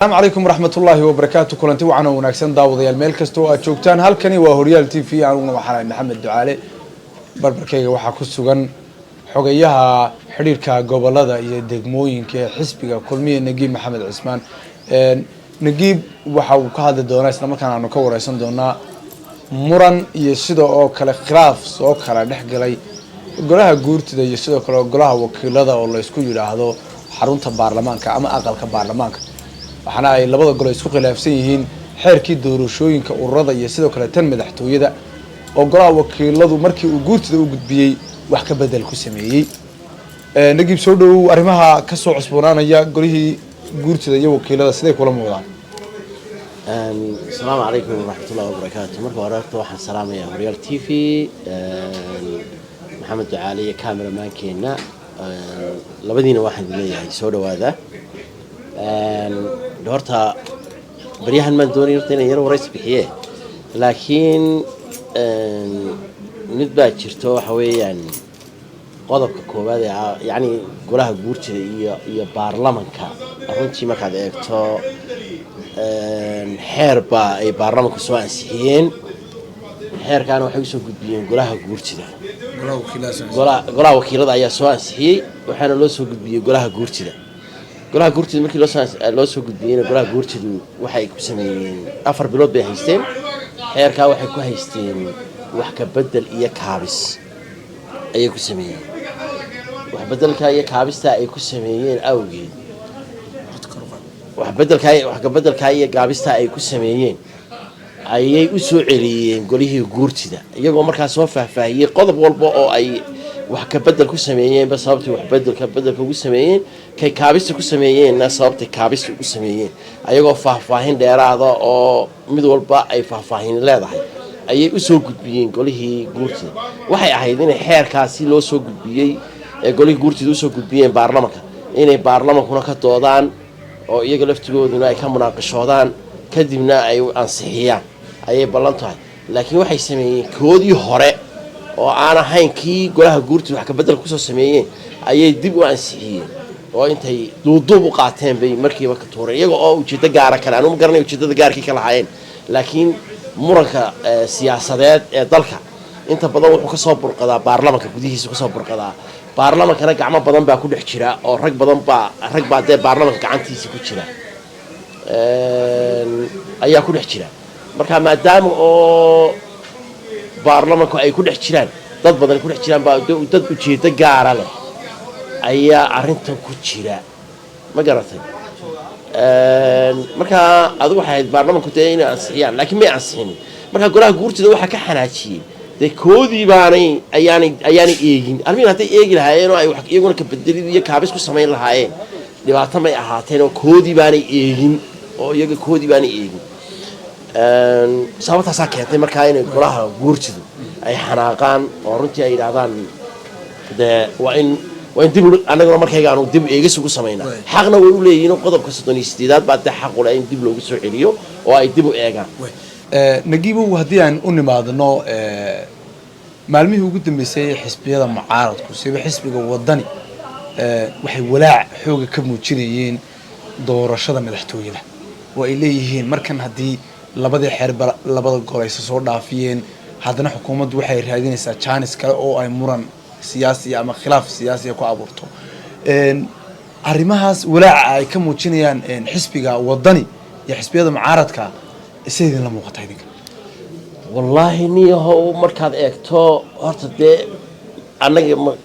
السلام عليكم ورحمة الله وبركاته. كلنتي وعنا وناكسن داوديال meel kasta oo aad joogtaan halkani waa Horyaal TV aniguna waxaan Maxamed Ducaale barbarkayga waxa ku sugan xogayaha xiriirka gobolada iyo degmooyinka xisbiga kulmiye Nagiib Maxamed Cismaan Nagiib waxa uu ka hadli doonaa isla markaana aanu ka wareysan doonaa muran iyo sidoo kale khilaaf soo kala dhaxgalay golaha guurtida iyo sidoo kale golaha wakiilada oo la isku yiraahdo xarunta baarlamaanka ama aqalka baarlamaanka waxaana ay labada gol isku khilaafsan yihiin xeerkii doorashooyinka ururada iyo sidoo kale tan madaxtooyada oo golaha wakiiladu markii uu guurtida u gudbiyay wax ka bedel ku sameeyay Nagiib soo dhaw arrimaha ka soo cusboonaanaya golihii guurtida iyo wakiilada sidee kula muuqdaan السلام عليكم ورحمة الله وبركاته. مركب ورقة واحد سلام يا هوريال تي في محمد دعالي كاميرا مان كينا لبدينا واحد اللي يسوي هذا دورتها بريحان من دوني يرتين يرو رئيس بحيه لكن نتبع شرتو حوي قضب كوباد يعني قولها جورتش يا بارلمان كا أهونتي ما كاد إكتو حربا أي برنامج سواء سيين حر كانوا حيسوا قدبيين قولها جورتشدا قولها وكيلة أي سواء سيء وحنا لو سوا قدبيين قولها جورتشدا قولها جورتشدا ممكن لو سوا قدبيين قولها جورتشدا وحي كسمين أفر بلود بهيستين حر كانوا حي كهيستين وحكي بدل إياك هابس أي كسمين وحبدل كاي كابس تا أي كسمين أوجد وحبدل كاي قابستا ay ku sameeyeen ayay u soo celiyeen golihii guurtida iyagoo markaas soo faahfaahiyay qodob walba oo ay wax ka bedel ku sameeyeen ba sababtii wax bedelka ugu sameeyeen kay kaabista ku sameeyeen sababtii kaabista ugu sameeyeen ayagoo faahfaahin dheeraad ah oo mid walba ay faahfaahin leedahay ayay u soo gudbiyeen golihii guurtida waxay ahayd in xeerkaasi loo soo gudbiyay ee golihii guurtida u soo gudbiyeen baarlamaanka inay baarlamaankuna ka doodaan oo iyaga laftigooduna ay ka munaaqashoodaan kadibna ay ansixiyaan ayay ballan tahay laakiin waxay sameeyeen koodii hore oo aan ahayn kii golaha guurtida wax ka bedel ku soo sameeyeen ayay dib u ansixiyeen oo intay duuduub u qaateen bay markiiba ka tuureen iyaga oo ujeeddo gaar ah kale ma garanayo ujeeddada gaarkii ka lahaayeen laakiin muranka siyaasadeed ee dalka inta badan wuxuu ka soo burqadaa baarlamaanka gudihiisa ka soo burqadaa baarlamaankana gacmo badan baa ku dhex jira oo rag baa dee baarlamaanka gacantiisa ku jira ayaa ku dhex jira marka maadaama oo baarlamaanku ay ku dhex jiraan dad badan ku dhex jiraan baa dad ujeeddo gaara leh ayaa arrintan ku jira ma garatay marka adigu waxay ahayd baarlamaanku dee inay ansixiyaan laakiin may ansixinin marka golaha guurtida waxaa ka xanaajiyey dee koodii baanay ayaanay eegin arrin hadday eegi lahaayeen oo ay wax iyaguna ka bedelid iyo kaabis ku samayn lahaayeen dhibaato may ahaateen oo koodii baanay eegin oo iyaga koodii baanay eegin sababtaasaa keentay markaa inay golaha guurtidu ay xanaaqaan oo runtii ay yidhaahdaan dee waa in dib annaguna markayga aanu dib eegis ugu samaynaa xaqna way u leeyihiin qodobka 38 baa dee xaq u leh in dib loogu soo celiyo oo ay dib u eegaan Nagiibow haddii aan u nimaadno maalmihii ugu dambeysay xisbiyada mucaaradku sida xisbiga wadani waxay walaac xoog ka muujinayeen doorashada madaxtooyada oo ay leeyihiin markan haddii labada gol ay soo dhaafiyeen haddana xukuumaddu waxay raadinaysaa chance kale oo ay muran siyaasi ama khilaaf siyaasi ku abuurto arrimahaas walaac ay ka muujinayaan xisbiga wadani iyo xisbiyada mucaaradka سيدنا المقطعين والله نيهو مركز إكتو هرت ده أنا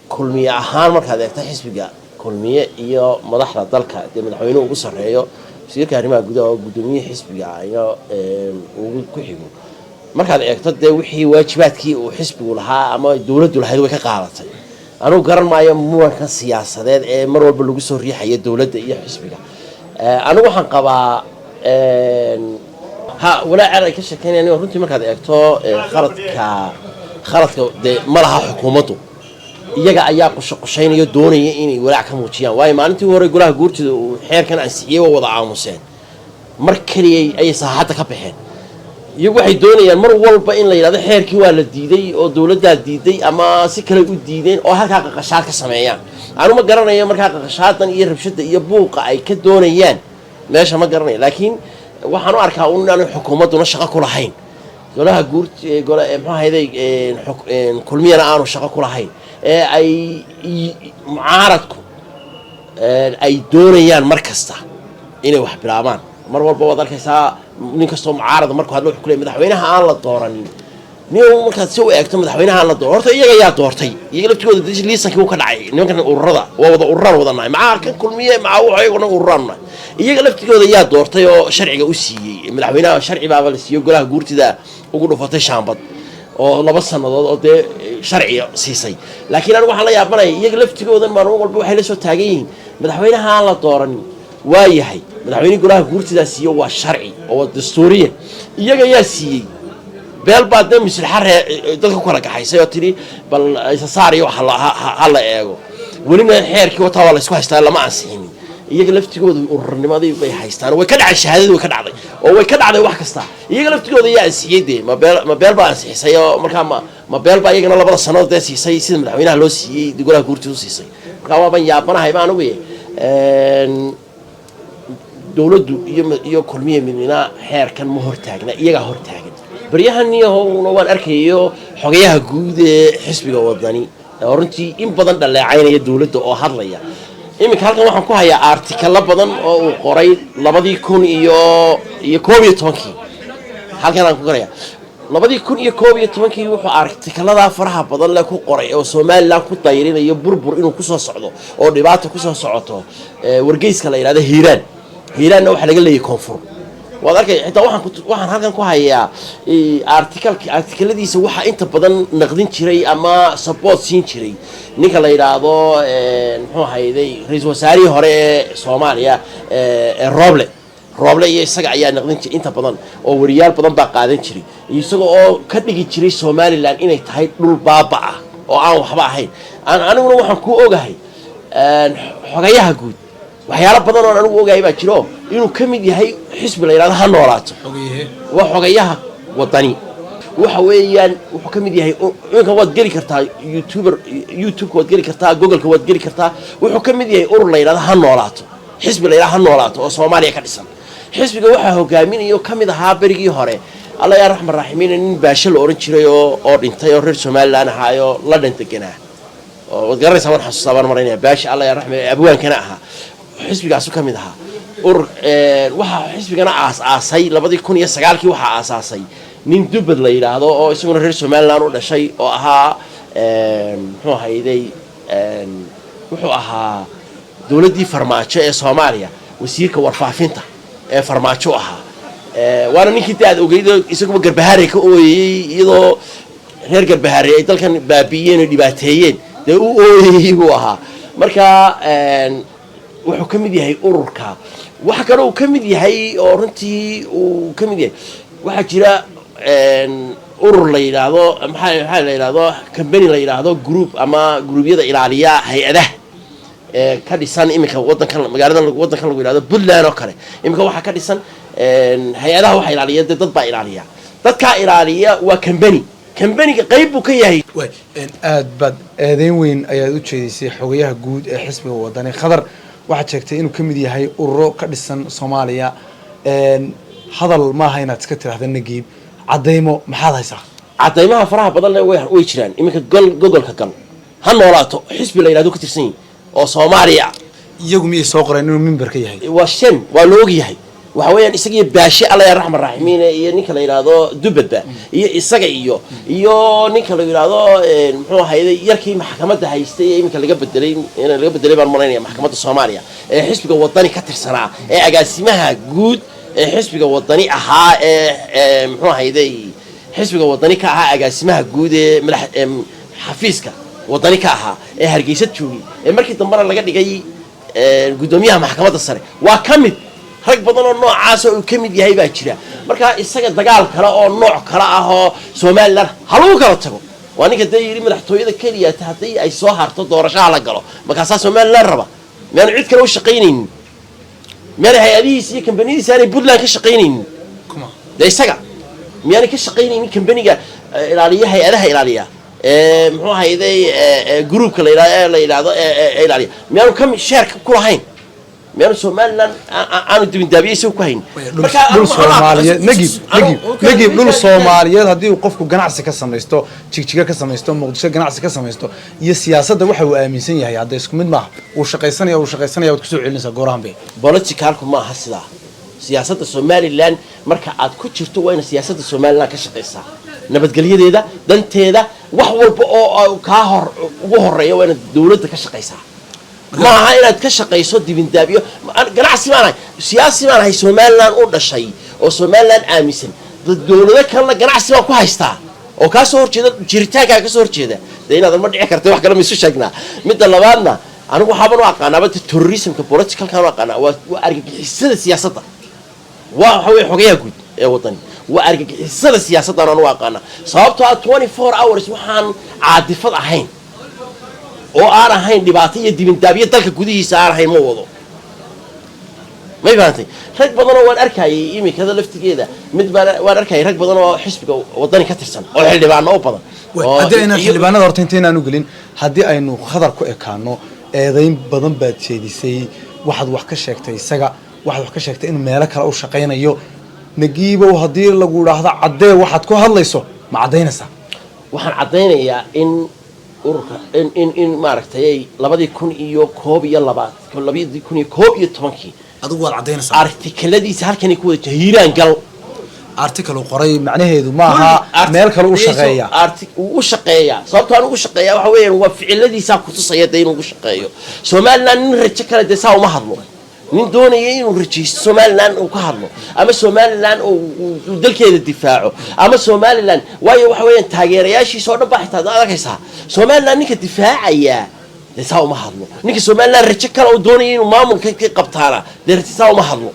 كلمية أهان مركز إكتو حسبي كلمية إياه مدحرة ذلك ده من حوينه وقصر هيا سير كهرماء قدومية حسبي إياه وكحيو مركز إكتو ده وحي واجبات كي وحسبي ولها أما الدولة هذول كقارة أنا قرن معي مو مركز سياسة ده مرة بالوقصر ريح هي الدولة إياه حسبي أنا وحن قبا ها ولا عرق كشكين يعني ورنتي مركز إكتو خلط مرها حكومته يجا أياق قشين يدوني إني ولا كموتشيان واي ما أنتي ورا يقولها قلت وحير كان أنسيه ووضع عاموسين مركري أي صحتك بحين يبغى يدوني يعني مر والله إن لي هذا حير كوال الديدي أو دولة الديدي أما سكر الديدين أو هكذا قشات كسمعيان أنا ما قررنا يا مركز قشات يرب شدة يبوق أي كدونيان meesha ma garanaya laakiin waxaan u arkaa un inaanu xukuumadduna shaqo ku lahayn golaha guurti gola muxuu ahayday kulmiyana aanu shaqo ku lahayn ee ay mucaaradku ay doonayaan mar kasta inay wax bilaabaan mar walba waad arkaysaa nin kastoo mucaarada markuu hadlo wuxuu ku leeyahay madaxweynaha aan la dooranin nin markaad si u eegto madaxweynaha aan la dooran horta iyaga yaa doortay iyaga laftigooda liisankii uu ka dhacay nimankan ururada waa wada ururaan wada nahay macaa kan kulmiye macaa wuxuu iyaguna ururaan nahay iyaga laftigooda yaa doortay oo sharciga u siiyey madaxweynaha sharci baaba la siiyey golaha guurtida ugu dhufatay shaambad oo 2 sanadood oo dee sharci siisay laakiin anigu waxaan la yaabanaya iyaga laftigooda maalmo walba waxay la soo taagan yihiin madaxweynaha aan la dooranin waa yahay madaxweynaha golaha guurtida siiyey waa sharci oo dastuuriyan iyaga yaa siiyey beel baa dee mislaxa dadka ku kala gaxaysay oo tiri bal isa saariyo waxa la eego welina xeerkii wataa waa la isku haystaa lama ansixin iyaga laftigooda ururnimadii bay haystaan way ka dhacay shahaadadu way ka dhacday oo way ka dhacday wax kasta iyaga laftigooda yaa ansixiyay ma beel baa ansixisay oo markaa ma beel baa iyagana 2 sanadood ee siisay sida madaxweynaha loo siiyey golaha guurtida u siisay markaa waa ban yaabanahay baan ugu dawladdu iyo kulmiye midna xeerkan ma hortaagna iyaga hortaagan baryahaniyahowna waan arkayo xogayaha guud ee xisbiga wadani runtii in badan dhaleecaynaya dawladda oo hadlaya iminka halkan waxaan ku hayaa artikalo badan oo uu qoray 2011 halkan aan ku qoraya 2011 wuxuu artikalada faraha badan la ku qoray oo Soomaaliland ku dayrinayo burbur inuu ku soo socdo oo dhibaato ku soo socoto wargeyska la yiraahdo hiiraanna waxa laga leeyahay koonfur waad arkay xitaa waxaan halkan ku hayaa artikaladiisa waxa inta badan naqdin jiray ama support siin jiray ninka la yiraahdo muxuu hayday ra'iisul wasaarihii hore ee Soomaaliya Roble iyo isaga ayaa naqdin jiray inta badan oo wariyaal badan baa qaadan jiray isaga oo ka dhigi jiray Soomaaliland inay tahay dhul baaba ah oo aan waxba ahayn aniguna waxaan ku ogahay xogayaha guud waxyaalo badan oo anigu ogahay baa jiro inuu kamid yahay xisbi la yiraahdo ha noolaato xogayaha wadani waxa weeyaan wuxuu kamid yahay inka waad geli kartaa YouTube waad geli kartaa Google waad geli kartaa wuxuu kamid yahay urur la yiraahdo ha noolaato xisbi la yiraahdo ha noolaato oo Soomaaliya ka dhisan xisbiga waxa hogaaminayo kamid ahaa berigii hore Allah ya raxmaan raxiimiin nin baasha la oran jiray oo dhintay oo reer Soomaaliland ahaayo la dhantaganaa oo garanaysa waan xasuustaan marinaya baasha Allah ya raxmaan abwaankana ahaa xisbigaas ka mid ahaa waxa xisbigana aasay 2009 waxa aasaasay nin dubad la yiraahdo oo isaguna reer Soomaaliland u dhashay oo ahaa muxuu hayday wuxuu ahaa dawladii farmaajo ee Soomaaliya wasiirka warfaafinta ee farmaajo ahaa waana ninkii aad ogeyd isagu garbahaare ka ooyay iyadoo reer garbahaare ay dalkan baabiyeen oo dhibaateeyeen dee uu ooyay buu ahaa marka wuxuu kamid yahay ururka waxa kale uu kamid yahay oo runtii uu kamid yahay waxa jira urur la yiraahdo maxaa la yiraahdo company la yiraahdo group ama gruubyada ilaaliya hay'adaha ka dhisan iminka wadankan magaalada wadankan lagu yiraahdo Puntland oo kale iminka waxa ka dhisan hay'adaha waxa ilaaliya dad baa ilaaliya dadka ilaaliya waa company-ga qayb uu ka yahay aad bad eedeyn weyn ayaad u jeedisay xogayaha guud ee xisbiga wadani Khadar waxaad sheegtay inuu kamid yahay ururo ka dhisan Soomaaliya hadal ma aha inaad iska tiraahdo nagiib cadeymo maxaad haysaa cadeymaha faraha badan way jiraan iminka Google-ka gal ha noolaato xisbi la yiraahdo ka tirsan oo Soomaaliya iyagu miyay soo qoreen inuu member ka yahay waa loo ogyahay waxa weeyaan isaga baashi Allah ya raxmaan raxiimiin iyo ninka la yiraahdo dubadba iyo isaga iyo ninka la yiraahdo muxuu hayday yarkii maxkamadda haystay iminka laga bedelay baan mareynaya maxkamadda Soomaaliya ee xisbiga wadani ka tirsanaa ee agaasimaha guud ee xisbiga wadani ahaa ee muxuu hayday xisbiga wadani ka ahaa agaasimaha guud ee xafiiska wadani ka ahaa ee Hargeysa joogay ee markii dambana laga dhigay gudoomiyaha maxkamadda sare waa kamid rag badan oo noocaas oo kamid yahay baa jira marka isaga dagaal kale oo nooc kale ah oo Soomaaliland haluu kala tago waa ninka deeyiri madaxtooyada kaliya tahay ay soo harto doorashaha la galo marka Soomaaliland raba meel cid kale u shaqeynaynin meel hay'adihiisa iyo company-diisa ay Puntland ka shaqeynaynin de isaga miyaan ka shaqeynaynin company-ga ilaaliya hay'adaha ilaaliya muxuu hayday groupka la yiraahdo ilaaliya miyaan ka share ku lahayn ميانو سومالان أنا دبين دابي سو كهين dhul Soomaaliyeed nagib dhul Soomaaliyeed hadii uu qofku ganacsi ka sameeysto jigjiga ka sameeysto muqdisho ganacsi ka sameeysto iyo siyaasadda waxa uu aaminsan yahay hadda isku mid maaha uu shaqaysanaya wad ku soo celinaysaa goorahan bay politicalku ma aha sida siyaasadda Somaliland marka aad ku jirto waa in siyaasadda Somaliland ka shaqeysaa nabadgelyadeeda danteeda wax walba oo ka hor ugu horeeyo waa in dawladda ka shaqeysaa ما هاي لا تكشقيسو دبين دابيو ganacsi baan siyaasi baan hay Somaliland u dhashay oo Somaliland aaminsan dawladda kale ganacsi baa ku haystaa oo ka soo horjeeda jiritaanka ka soo horjeeda inaad ma dhici karto wax kale ma isu sheegnaa midda labaadna anigu waxaan u aqaanaa terrorismka political ka aqaanaa waa argagixisada siyaasadda waxa way xogayaa guud ee wadani waa argagixisada siyaasadda aan u aqaanaa sababtoo ah 24 hours waxaan caadifad ahayn oo aan ahayn dhibaato iyo dibin daabiye dalka gudihiisa aan ahayn ma wado ma fahamtay rag badan oo waan arkayay imikada laftigeeda mid baan waan arkayay rag badan oo xisbiga wadani ka tirsan oo xildhibaano oo badan hadii ayna xildhibaanada horta intaynaan u gelin hadii aynu khadar ku ekaano eedayn badan baad jeedisay waxaad wax ka sheegtay isaga waxaad wax ka sheegtay in meelo kale u shaqeynayo nagiibow hadii lagu yiraahdo cadee waxaad ku hadlayso ma cadeynaysaa waxaan cadeynayaa in ururka in maaragtay 2012 adigu waad cadeynaysaa artikeladiisa halkan ku wada hiiraan gal article qoray macnaheedu ma aha meel kale u shaqeeya u shaqeeya sababtoo aan ugu shaqeeya waxa weeyaan waa ficiladiisa ku tusaya in uu shaqeeyo Somaliland nin rajo kale deesaa uma hadlo nin doonaya inuu rajaysto Somaliland uu ka hadlo ama Somaliland uu dalkeeda difaaco ama Somaliland waayo waxa weeyaan taageerayaashiisa oo dhan baa xitaa adagaysaa Somaliland ninka difaacaya deesaa uma hadlo ninka Somaliland rajo kale oo doonaya inuu maamulka ka qabtaana deesaa uma hadlo